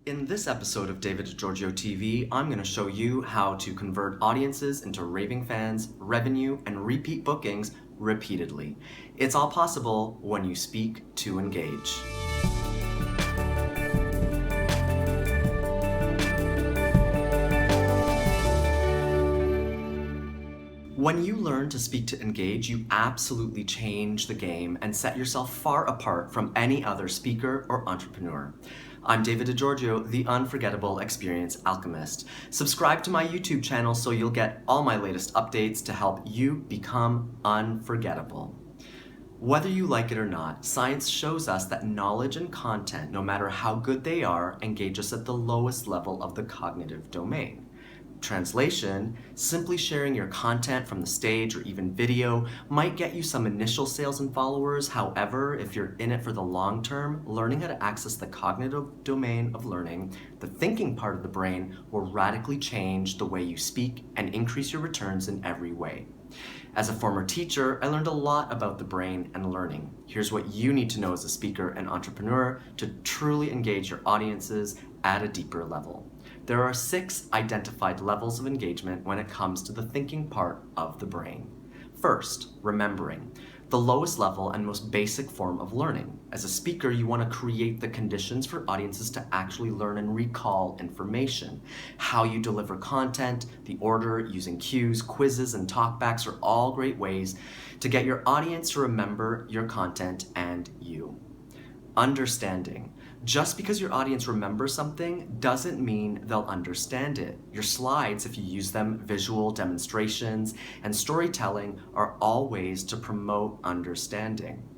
In this episode of Davide Di Giorgio TV, I'm going to show you how to convert audiences into raving fans, revenue, and repeat bookings repeatedly. It's all possible when you speak to engage. When you learn to speak to engage, you absolutely change the game and set yourself far apart from any other speaker or entrepreneur. I'm Davide Di Giorgio, the Unforgettable Experience Alchemist. Subscribe to my YouTube channel so you'll get all my latest updates to help you become unforgettable. Whether you like it or not, science shows us that knowledge and content, no matter how good they are, engage us at the lowest level of the cognitive domain. Translation, simply sharing your content from the stage or even video might get you some initial sales and followers. However, if you're in it for the long term, learning how to access the cognitive domain of learning, the thinking part of the brain, will radically change the way you speak and increase your returns in every way. As a former teacher, I learned a lot about the brain and learning. Here's what you need to know as a speaker and entrepreneur to truly engage your audiences at a deeper level. There are 6 identified levels of engagement when it comes to the thinking part of the brain. First, remembering, the lowest level and most basic form of learning. As a speaker, you want to create the conditions for audiences to actually learn and recall information. How you deliver content, the order, using cues, quizzes, and talkbacks are all great ways to get your audience to remember your content and you. Understanding. Just because your audience remembers something doesn't mean they'll understand it. Your slides, if you use them, visual demonstrations, and storytelling are all ways to promote understanding.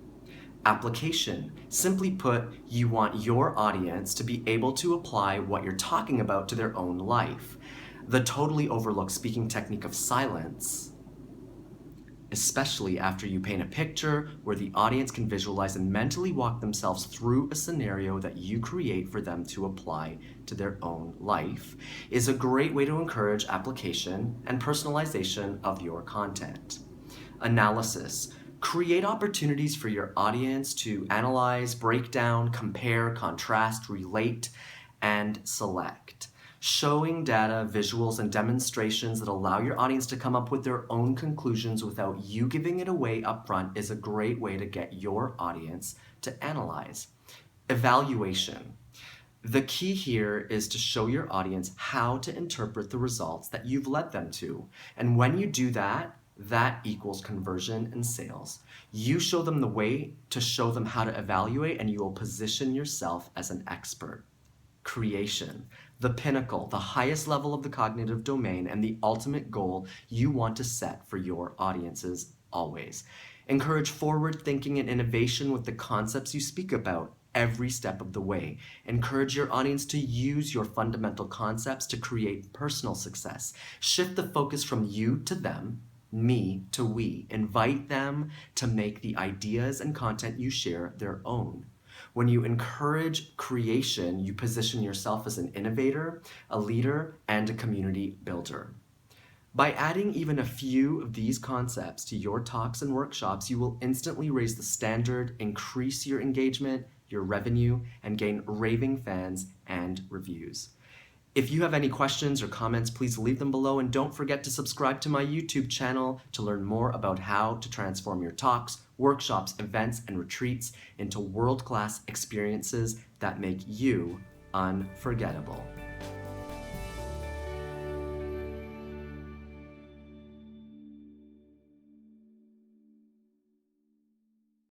Application. Simply put, you want your audience to be able to apply what you're talking about to their own life. The totally overlooked speaking technique of silence, especially after you paint a picture where the audience can visualize and mentally walk themselves through a scenario that you create for them to apply to their own life, is a great way to encourage application and personalization of your content. Analysis. Create opportunities for your audience to analyze, break down, compare, contrast, relate, and select. Showing data, visuals, and demonstrations that allow your audience to come up with their own conclusions without you giving it away up front is a great way to get your audience to analyze. Evaluation. The key here is to show your audience how to interpret the results that you've led them to. And when you do that, that equals conversion and sales. You show them the way to show them how to evaluate, and you will position yourself as an expert. Creation, the pinnacle, the highest level of the cognitive domain, and the ultimate goal you want to set for your audiences always. Encourage forward thinking and innovation with the concepts you speak about every step of the way. Encourage your audience to use your fundamental concepts to create personal success. Shift the focus from you to them, me to we. Invite them to make the ideas and content you share their own. When you encourage creation, you position yourself as an innovator, a leader, and a community builder. By adding even a few of these concepts to your talks and workshops, you will instantly raise the standard, increase your engagement, your revenue, and gain raving fans and reviews. If you have any questions or comments, please leave them below, and don't forget to subscribe to my YouTube channel to learn more about how to transform your talks, workshops, events, and retreats into world-class experiences that make you unforgettable.